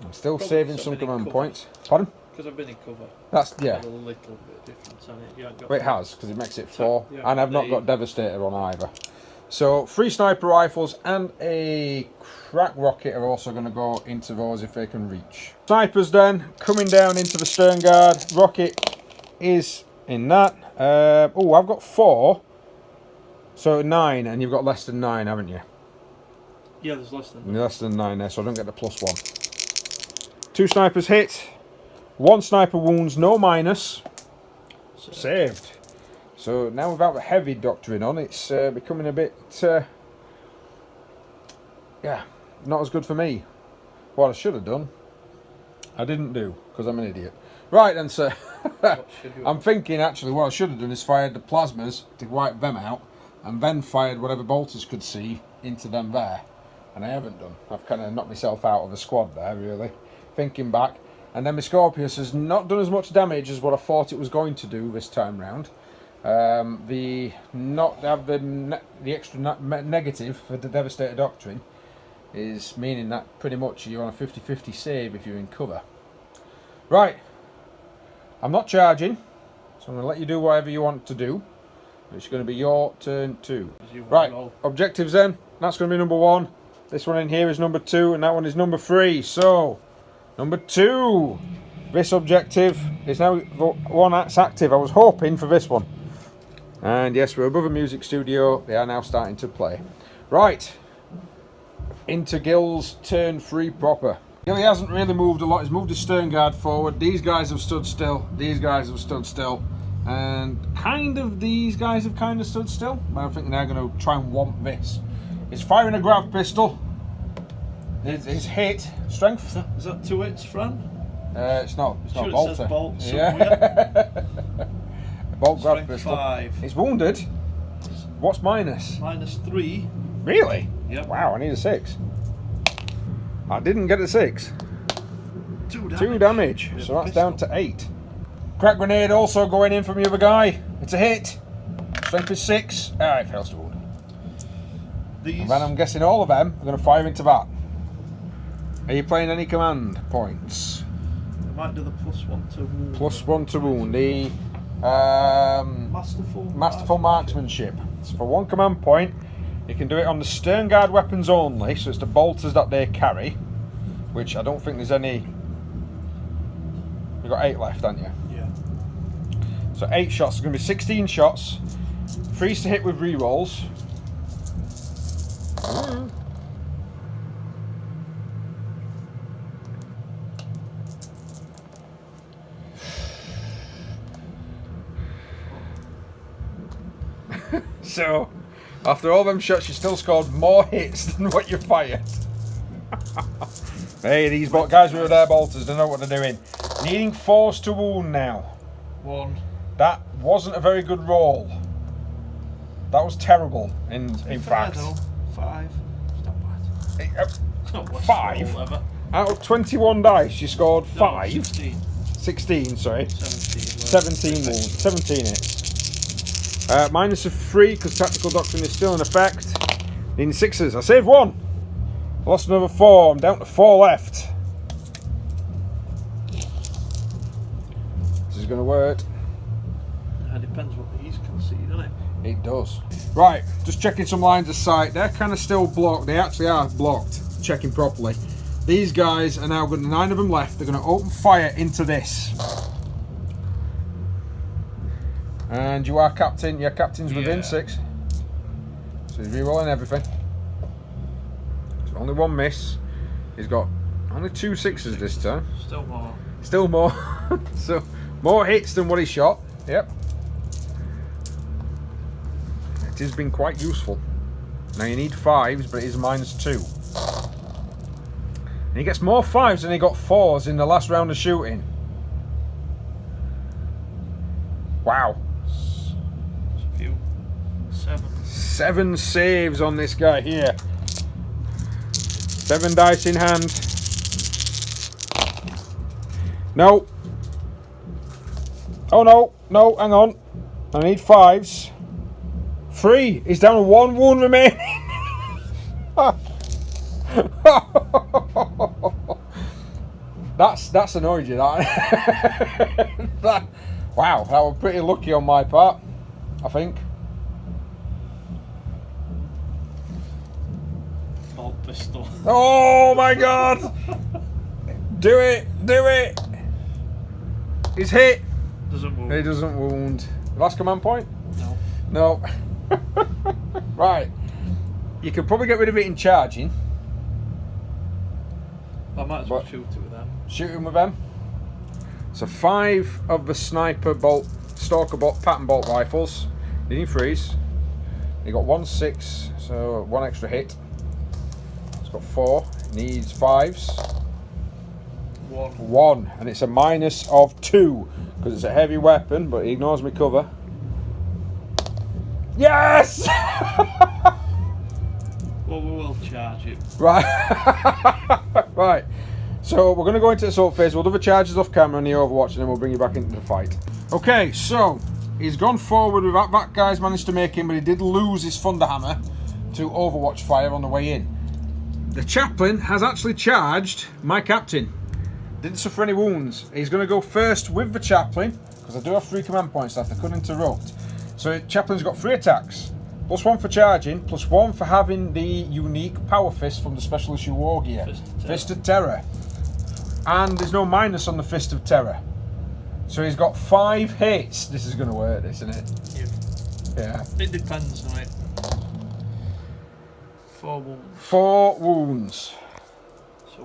I'm still saving some command points. Pardon? Because I've been in cover. That's, yeah. A little bit different, hasn't it? You haven't got Well, it has, because it makes it 4. Yeah, And I've not got Devastator on either. So 3 sniper rifles and a crack rocket are also going to go into those if they can reach. Snipers then, coming down into the stern guard. Rocket is in that. Oh, I've got 4. So 9, and you've got less than 9, haven't you? Yeah, there's less than 9. Less than 9 there, so I don't get the +1. 2 snipers hit. 1 sniper wounds, no minus. Saved. So now without the heavy doctrine on, it's becoming a bit, yeah, not as good for me. What I should have done, I didn't do, because I'm an idiot. Right then, sir. I'm thinking actually what I should have done is fired the plasmas to wipe them out, and then fired whatever bolters could see into them there. And I haven't done. I've kind of knocked myself out of the squad there, really. Thinking back. And then my Scorpius has not done as much damage as what I thought it was going to do this time round. The extra negative for the Devastator Doctrine is meaning that pretty much you're on a 50-50 save if you're in cover. Right. I'm not charging, so I'm going to let you do whatever you want to do. It's going to be your turn 2. Right, objectives then. That's going to be number 1. This one in here is number 2, and that one is number 3. So, number 2. This objective is now the one that's active. I was hoping for this one. And yes, we're above a music studio. They are now starting to play. Right. Into Gil's turn 3 proper. Gil hasn't really moved a lot. He's moved his stern guard forward. These guys have stood still. These guys have stood still. And kind of these guys have kind of stood still. But I think they're going to try and womp this. He's firing a grav pistol. His hit. Strength. Is that 2 hits, Fran? It's not. It's not Sure, bolter. it says bolt Yeah. Bolt grav Strength pistol. 5. He's wounded. What's minus? -3. Really? Yep. Wow, I need a 6. I didn't get a 6. 2 damage. 2 damage. So that's down to 8. Crack grenade also going in from the other guy. It's a hit. Strength is 6. Ah, it fails to wound. And then I'm guessing all of them are going to fire into that. Are you playing any command points? I might do the +1 to wound. +1 to wound. The Masterful Marksmanship. So for 1 command point, you can do it on the stern guard weapons only. So it's the bolters that they carry, which I don't think there's any. You've got 8 left, haven't you? Yeah. So 8 shots. It's going to be 16 shots. 3s to hit with rerolls. So, after all them shots, you still scored more hits than what you fired. Hey, these guys with their bolters, they know what they're doing. Needing 4s to wound now. 1. That wasn't a very good roll. That was terrible, in fact. 5. It's not bad. It's not worst 5? roll ever. Out of 21 dice, you scored 5? No, 16. 16, sorry. 17 wounds. 17 hits. Minus of 3 because Tactical Doctrine is still in effect. Needing 6s. I saved 1. Lost another 4. I'm down to 4 left. This is going to work. It depends what he's conceded, doesn't it? It does. Right, just checking some lines of sight. They're kind of still blocked. They actually are blocked. Checking properly. These guys are now got 9 of them left. They're going to open fire into this. And you are captain. Your captain's within 6. So he's rerolling everything. So only 1 miss. He's got only 2 6s this time. Still more. Still more. So more hits than what he shot. Yep. It has been quite useful. Now you need 5s, but it is -2. And he gets more 5s than he got 4s in the last round of shooting. Wow. 7 saves on this guy here. 7 dice in hand. No. Oh no, no, hang on. I need 5s. 3. He's down to 1 wound remaining. That's annoyed you, that. Wow, that was pretty lucky on my part, I think. Bolt pistol. Oh my god! Do it! Do it! He's hit! Doesn't wound. He doesn't wound. Last command point? No. No. Right. You could probably get rid of it in charging. I might as well shoot it with them. Shoot him with them. So 5 of the sniper bolt, stalker bolt, pattern bolt rifles. Needing 3s. He got 1 6, so 1 extra hit. He's got 4. Needs 5s. 1, and it's a -2 because it's a heavy weapon, but he ignores me cover. Yes! Well, we will charge it. Right. Right. So we're going to go into the assault phase. We'll do the charges off camera and the Overwatch, and then we'll bring you back into the fight. Okay, so he's gone forward with that guy's managed to make him, but he did lose his Thunderhammer to Overwatch fire on the way in. The chaplain has actually charged my captain. Didn't suffer any wounds. He's going to go first with the chaplain, because I do have 3 command points left. I couldn't interrupt. So chaplain's got 3 attacks. +1 for charging, +1 for having the unique power fist from the special issue war gear. Fist of Terra. And there's no minus on the Fist of Terra. So he's got 5 hits. This is going to work, isn't it? Yeah. It depends on it. 4 wounds. 4 wounds. So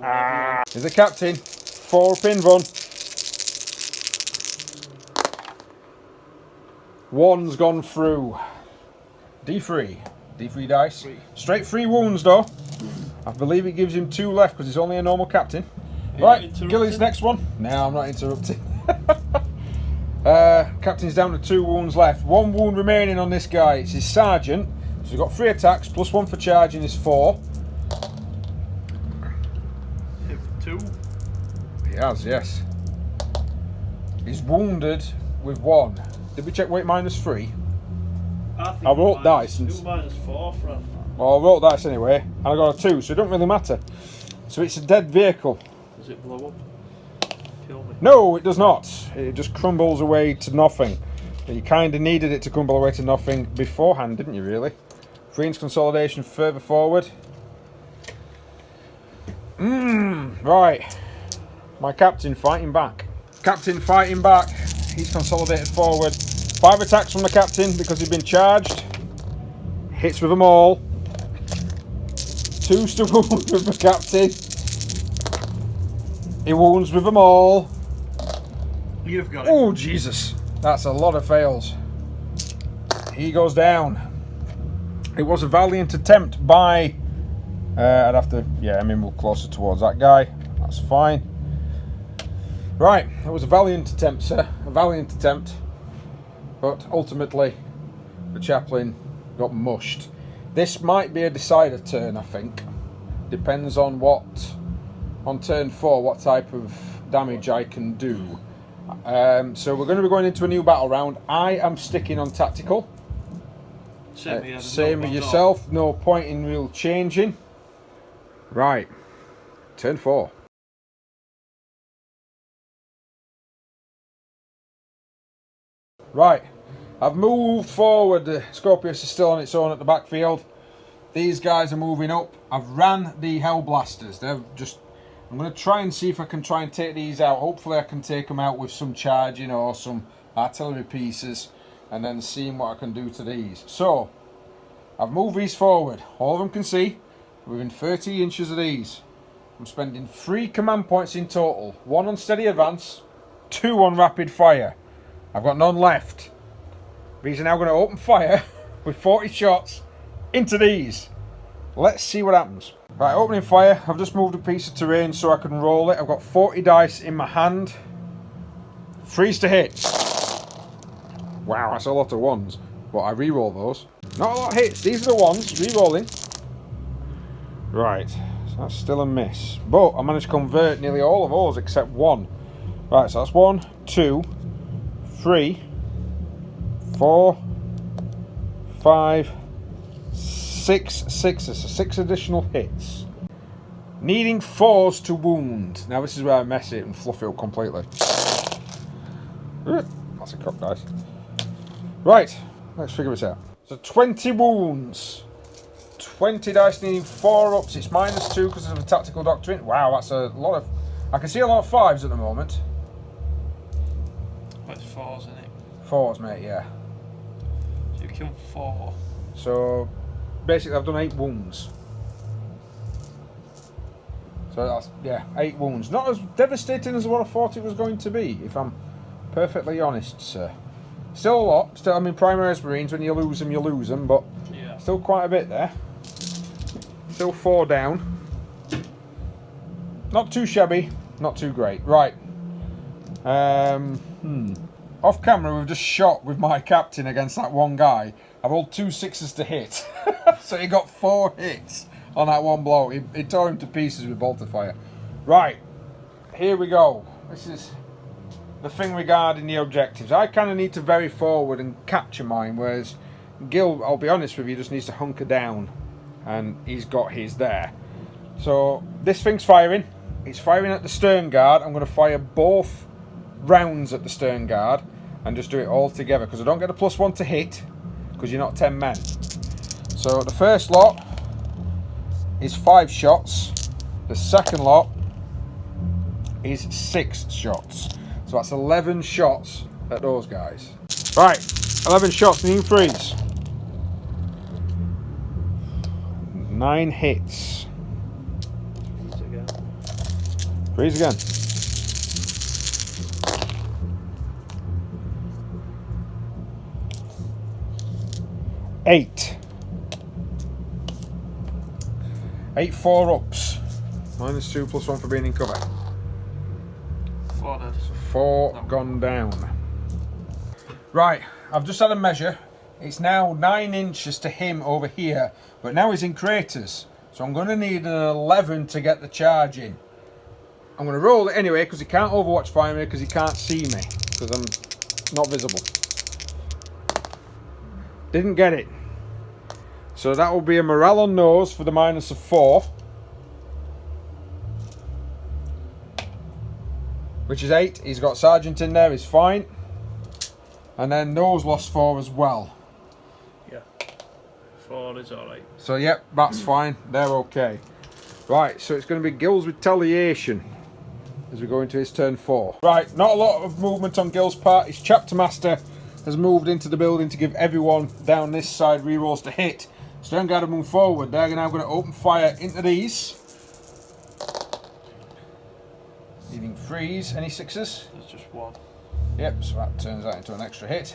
Here's the captain. 4 pin run. 1's gone through. D3 dice. 3. Straight 3 wounds though. I believe it gives him 2 left because he's only a normal captain. Right, Gilly's next one. No, I'm not interrupting. Captain's down to 2 wounds left. 1 wound remaining on this guy. It's his sergeant. So he's got 3 attacks, +1 for charging is 4. Hit 2. He has, yes. He's wounded with 1. Did we check weight -3? I rolled dice. And -4 from. Well, I rolled dice anyway, and I got a 2, so it don't really matter. So it's a dead vehicle. Does it blow up? Kill me. No, it does not. It just crumbles away to nothing. You kind of needed it to crumble away to nothing beforehand, didn't you, really? 3-inch consolidation further forward. Right. My captain fighting back. Captain fighting back. He's consolidated forward. 5 attacks from the captain because he's been charged. Hits with them all. 2 to wound with the captain. He wounds with them all. You've got it. Oh, Jesus. That's a lot of fails. He goes down. It was a valiant attempt by... I'd have to... Yeah, I mean, we're closer towards that guy. That's fine. Right. It was a valiant attempt, sir. A valiant attempt. But ultimately, the chaplain got mushed. This might be a decider turn, I think. Depends on what... On turn 4, what type of damage I can do. So we're going to be going into a new battle round. I am sticking on tactical. Same with yourself. No point in real changing. Right. Turn 4. Right. I've moved forward. The Scorpius is still on its own at the backfield. These guys are moving up. I've ran the Hellblasters. They're just... I'm going to try and see if I can try and take these out. Hopefully I can take them out with some charging or some artillery pieces, and then seeing what I can do to these. So, I've moved these forward. All of them can see. Within 30 inches of these. I'm spending 3 command points in total. 1 on steady advance, 2 on rapid fire. I've got none left. These are now going to open fire with 40 shots into these. Let's see what happens. Right, opening fire. I've just moved a piece of terrain so I can roll it. I've got 40 dice in my hand. Freeze to hit. Wow, that's a lot of ones. But I re-roll those. Not a lot of hits. These are the ones. Re-rolling. Right, so that's still a miss. But I managed to convert nearly all of those except 1. Right, so that's 1, 2, 3, 4, 5, 6 sixes, so 6 additional hits. Needing 4s to wound. Now this is where I mess it and fluff it up completely. That's a cock dice. Right, let's figure this out. So 20 wounds. 20 dice needing 4 ups. It's -2 because of the tactical doctrine. Wow, that's a lot of... I can see a lot of 5s at the moment. Well, it's 4s, isn't it? 4s, mate, yeah. So you killed 4. So... basically I've done 8 wounds. So that's, yeah, 8 wounds. Not as devastating as what I thought it was going to be, if I'm perfectly honest, sir. Still a lot. Still, I mean, Primaris Marines, when you lose them, but yeah, still quite a bit there. Still 4 down. Not too shabby, not too great. Right. Off camera, we've just shot with my captain against that one guy. I rolled 2 6s to hit. So he got 4 hits on that one blow. He tore him to pieces with bolter fire. Right, here we go. This is the thing regarding the objectives. I kind of need to very forward and capture mine, whereas Gil, I'll be honest with you, just needs to hunker down. And he's got his there. So this thing's firing. It's firing at the stern guard. I'm going to fire both rounds at the stern guard and just do it all together, because I don't get a +1 to hit because you're not 10 men. So the first lot is 5 shots. The second lot is 6 shots. So that's 11 shots at those guys. Right, 11 shots, needing freeze. 9 hits. Freeze again. Eight 4 ups. -2 +1 for being in cover. 4 dead. 4 gone down. Right, I've just had a measure. It's now 9 inches to him over here, but now he's in craters. So I'm going to need an 11 to get the charge in. I'm going to roll it anyway, because he can't overwatch fire me, because he can't see me, because I'm not visible. Didn't get it. So that will be a morale on nose for the -4. Which is 8. He's got sergeant in there, he's fine. And then nose lost 4 as well. Yeah. 4 is alright. So yep, that's fine. They're okay. Right, so it's going to be Gil's retaliation as we go into his turn 4. Right, not a lot of movement on Gil's part. His chapter master has moved into the building to give everyone down this side rerolls to hit. Stern guard have moved forward. They're now going to open fire into these. Needing freeze. Any 6s? There's just 1. Yep, so that turns that into an extra hit.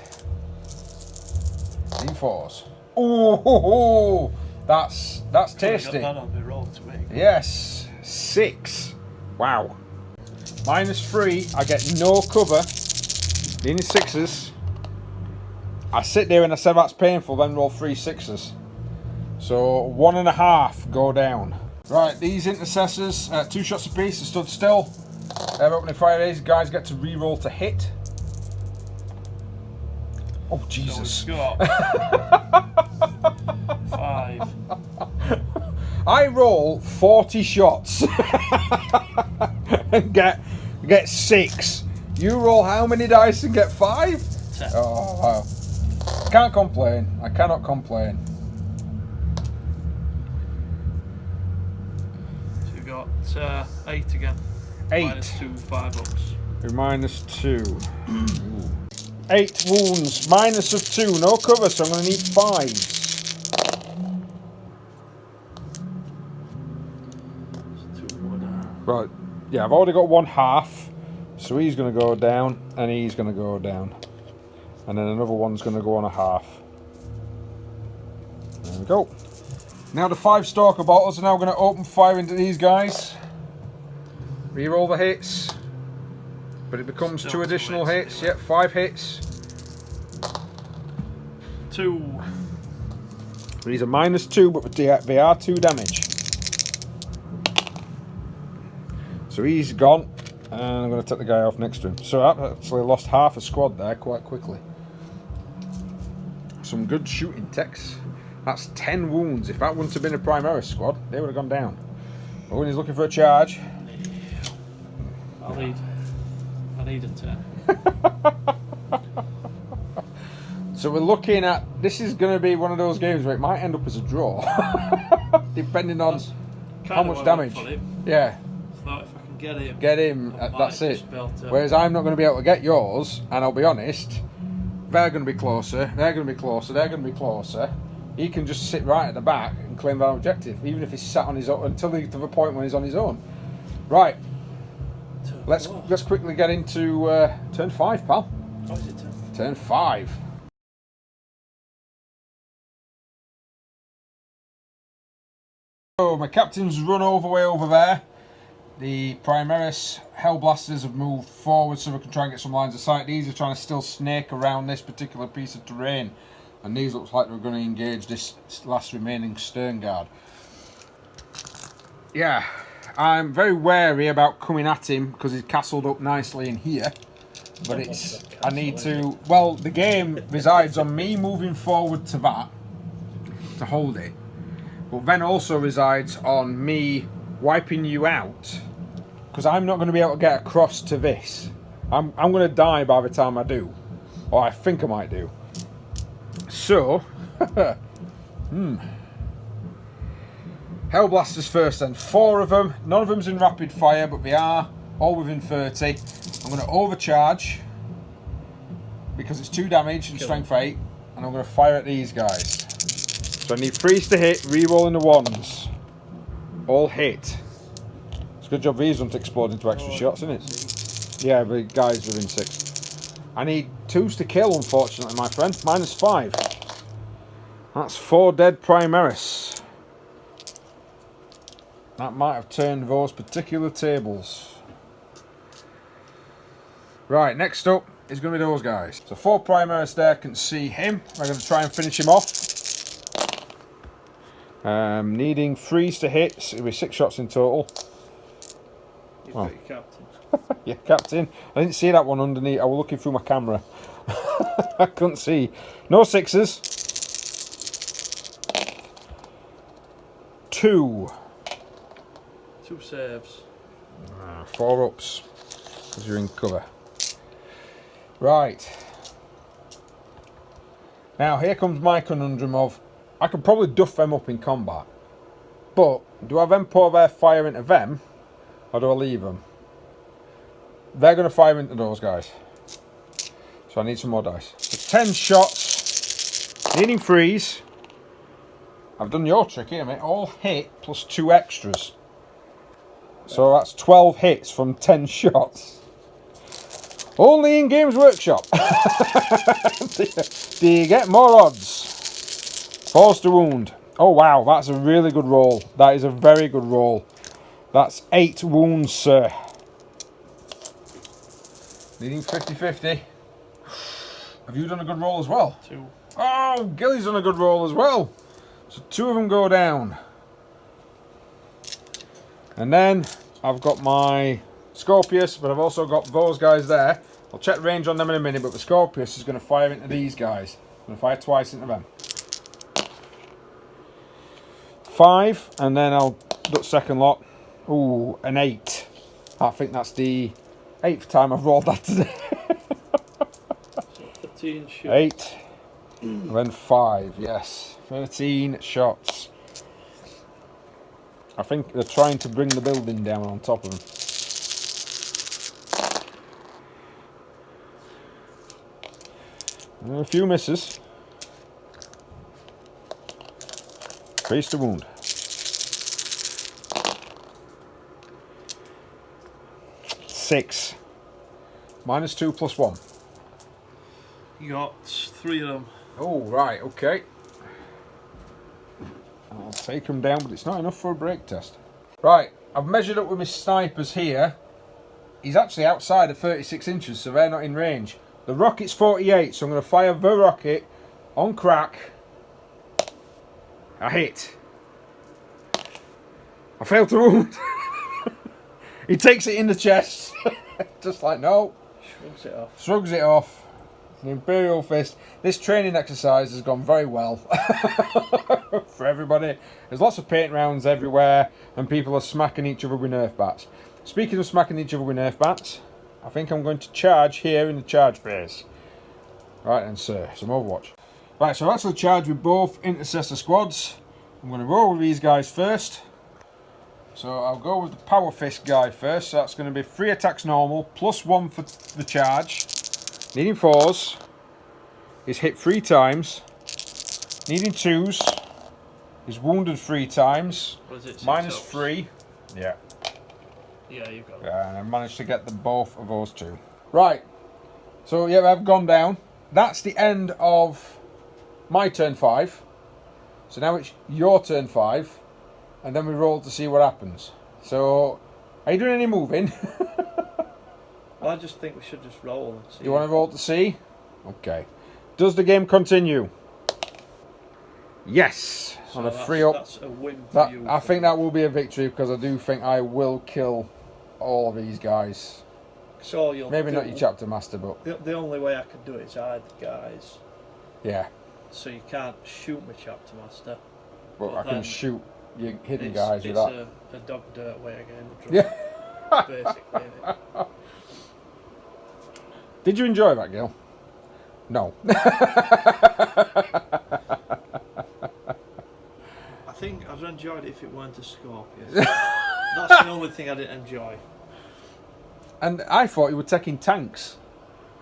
Needing 4s. Oh, that's tasty. Got that on the roll to me. Yes, 6. Wow. -3. I get no cover. Needing 6s. I sit there and I say that's painful, then roll 3 6s. So 1.5 go down. Right, these intercessors, 2 shots apiece, they stood still. Opening fire is, guys get to re-roll to hit. Oh, Jesus. So we've got 5. I roll 40 shots and get 6. You roll how many dice and get 5? 10. Oh, wow. Can't complain. I cannot complain. So you've got 8 again. 8. -2, 5 ups. -2. 8 wounds, minus of 2, no cover, so I'm going to need 5s. Right, yeah, I've already got 1/2, so he's going to go down, and he's going to go down. And then another one's going to go on 1/2. There we go. Now the 5 Stalker bottles are now going to open fire into these guys. Reroll the hits. But it becomes Still 2 additional hits. Anyway. Yep, 5 hits. 2. These are -2, but they are 2 damage. So he's gone, and I'm going to take the guy off next to him. So I've actually lost half a squad there quite quickly. Some good shooting techs. That's 10 wounds. If that wouldn't have been a Primaris squad, they would have gone down. But when he's looking for a charge, I need a 10. so we're looking at, this is going to be one of those games where it might end up as a draw, depending on how much damage. Yeah. So if I can Get him, I might that's it. just be able to- Whereas I'm not going to be able to get yours, and I'll be honest, they're going to be closer, they're going to be closer, they're going to be closer. He can just sit right at the back and claim that objective, even if he's sat on his own, until to the point when he's on his own. Right. Let's quickly get into turn 5, pal. Oh, is it Turn 5. So my captain's run way over there. The Primaris Hellblasters have moved forward so we can try and get some lines of sight. These are trying to still snake around this particular piece of terrain. And these looks like they're going to engage this last remaining stern guard. Yeah. I'm very wary about coming at him because he's castled up nicely in here. But it's, I need to, well, the game resides on me moving forward to that, to hold it. But then also resides on me wiping you out, because I'm not going to be able to get across to this. I'm going to die by the time I do. Or I think I might do. So, Hellblasters first then. 4 of them. None of them's in rapid fire, but they are all within 30. I'm going to overcharge because it's 2 damage and strength 8, and I'm going to fire at these guys. So I need 3s to hit, re-rolling the 1s. All hit. It's a good job these don't explode into extra shots, isn't it? Yeah, the guys within 6. I need 2s to kill, unfortunately, my friend. -5. That's 4 dead Primaris. That might have turned those particular tables. Right, next up is going to be those guys. So 4 Primaris there, can see him. I'm going to try and finish him off. Needing 3s to hit, so it'll be 6 shots in total. You've got your captain. Yeah, captain. I didn't see that one underneath. I was looking through my camera. I couldn't see. No 6s. 2. 2 saves. 4 ups. Because you're in cover. Right. Now here comes my conundrum of, I could probably duff them up in combat. But, do I then pour their fire into them? Or do I leave them? They're going to fire into those guys. So I need some more dice. So 10 shots. Needing 3s. I've done your trick here, mate. All hit plus 2 extras. So that's 12 hits from 10 shots. Only in Games Workshop. Do you get more odds? Force to wound. Oh wow, that's a really good roll. That is a very good roll. That's 8 wounds, sir. Needing 50-50. Have you done a good roll as well? 2. Oh, Gilly's done a good roll as well. So 2 of them go down. And then I've got my Scorpius, but I've also got those guys there. I'll check range on them in a minute, but the Scorpius is going to fire into these guys. I'm going to fire twice into them. 5, and then I'll do the second lot. Ooh, an 8. I think that's the 8th time I've rolled that today. So 13 shots. 8, and then 5, yes. 13 shots. I think they're trying to bring the building down on top of them. And a few misses. Face the wound. 6. -2 +1. You got 3 of them. Oh, right, okay. I'll take them down, but it's not enough for a break test. Right, I've measured up with my snipers here. He's actually outside of 36 inches, so they're not in range. The rocket's 48, so I'm going to fire the rocket on crack. I hit. I failed to wound. He takes it in the chest. Just like, no. Shrugs it off. Shrugs it off. It's an Imperial Fist. This training exercise has gone very well for everybody. There's lots of paint rounds everywhere, and people are smacking each other with Nerf bats. Speaking of smacking each other with Nerf bats, I think I'm going to charge here in the charge phase. Right then, sir, some Overwatch. Right, so I've actually charged with both intercessor squads. I'm going to roll with these guys first. So I'll go with the Power Fist guy first. So that's going to be 3 attacks normal, +1 for the charge. Needing 4s. He's hit 3 times. Needing 2s. He's wounded 3 times. What is it? -3. Yeah. Yeah, you got it. Yeah, and I managed to get both of those 2. Right. So yeah, I've gone down. That's the end of my turn 5. So now it's your turn 5. And then we roll to see what happens. So, are you doing any moving? Well, I just think we should just roll and see. You want to roll to see? Okay. Does the game continue? Yes. So On a 3-up. That's a win for you. I think that will be a victory because I do think I will kill all of these guys. So you'll Maybe not your chapter master, but the only way I could do it is hide the guys. yeah. So you can't shoot my chapter master. But I can then shoot your hidden guys with that. It's a dog dirt way of getting the drop. Yeah. Basically, innit? Did you enjoy that, Gil? No. I think I'd enjoyed it if it weren't a Scorpius. That's the only thing I didn't enjoy. And I thought you were taking tanks.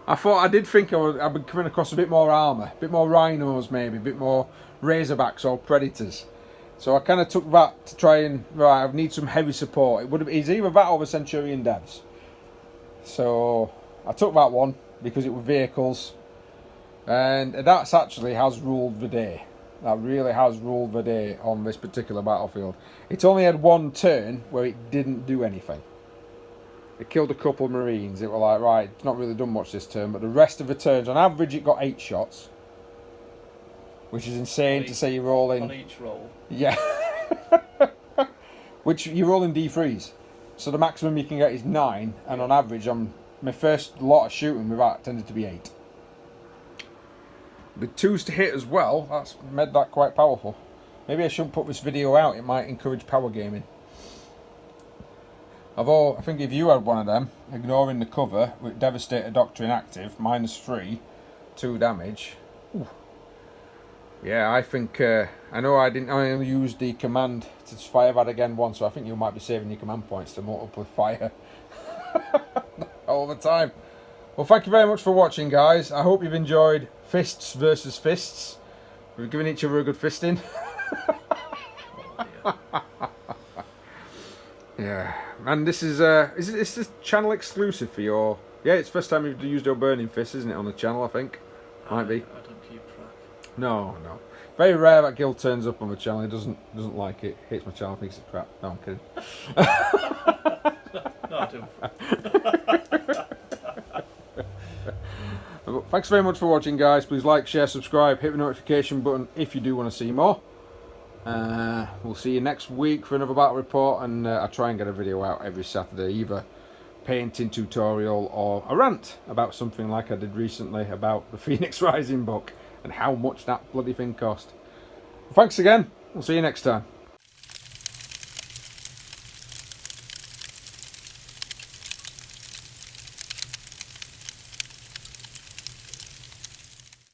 I did think I'd be coming across a bit more armour, a bit more rhinos maybe, a bit more razorbacks or predators. So I kind of took that to try and, right, I need some heavy support. It's either that or the Centurion devs. So I took that one because it was vehicles. And that actually has ruled the day. That really has ruled the day on this particular battlefield. It only had one turn where it didn't do anything. It killed a couple of Marines. It were like, right, it's not really done much this turn, but the rest of the turns, on average, it got 8 shots. Which is insane to say you're rolling. On each roll. Yeah. Which you're rolling D3s. So the maximum you can get is 9, and on average, on my first lot of shooting with that tended to be 8. With 2s to hit as well, that's made that quite powerful. Maybe I shouldn't put this video out, it might encourage power gaming. Although, I think if you had one of them, ignoring the cover, with Devastator Doctrine active, -3, 2 damage. Ooh. Yeah, I think, I know I only used the command to fire that again once, so I think you might be saving your command points to multiple fire all the time. Well, thank you very much for watching, guys. I hope you've enjoyed Fists versus Fists. We've given each other a good fisting. Yeah, and this is this channel exclusive for your? Yeah, it's the first time you've used your Burning Fist, isn't it, on the channel? I think might be. I don't keep track. No. Very rare that Gil turns up on the channel. He doesn't like it. Hates my channel. Thinks it's crap. No, I'm kidding. No, I don't. Thanks very much for watching, guys. Please like, share, subscribe, hit the notification button if you do want to see more. We'll see you next week for another battle report, and I'll try and get a video out every Saturday, either painting tutorial or a rant about something like I did recently about the Phoenix Rising book and how much that bloody thing cost. Thanks again. We'll see you next time.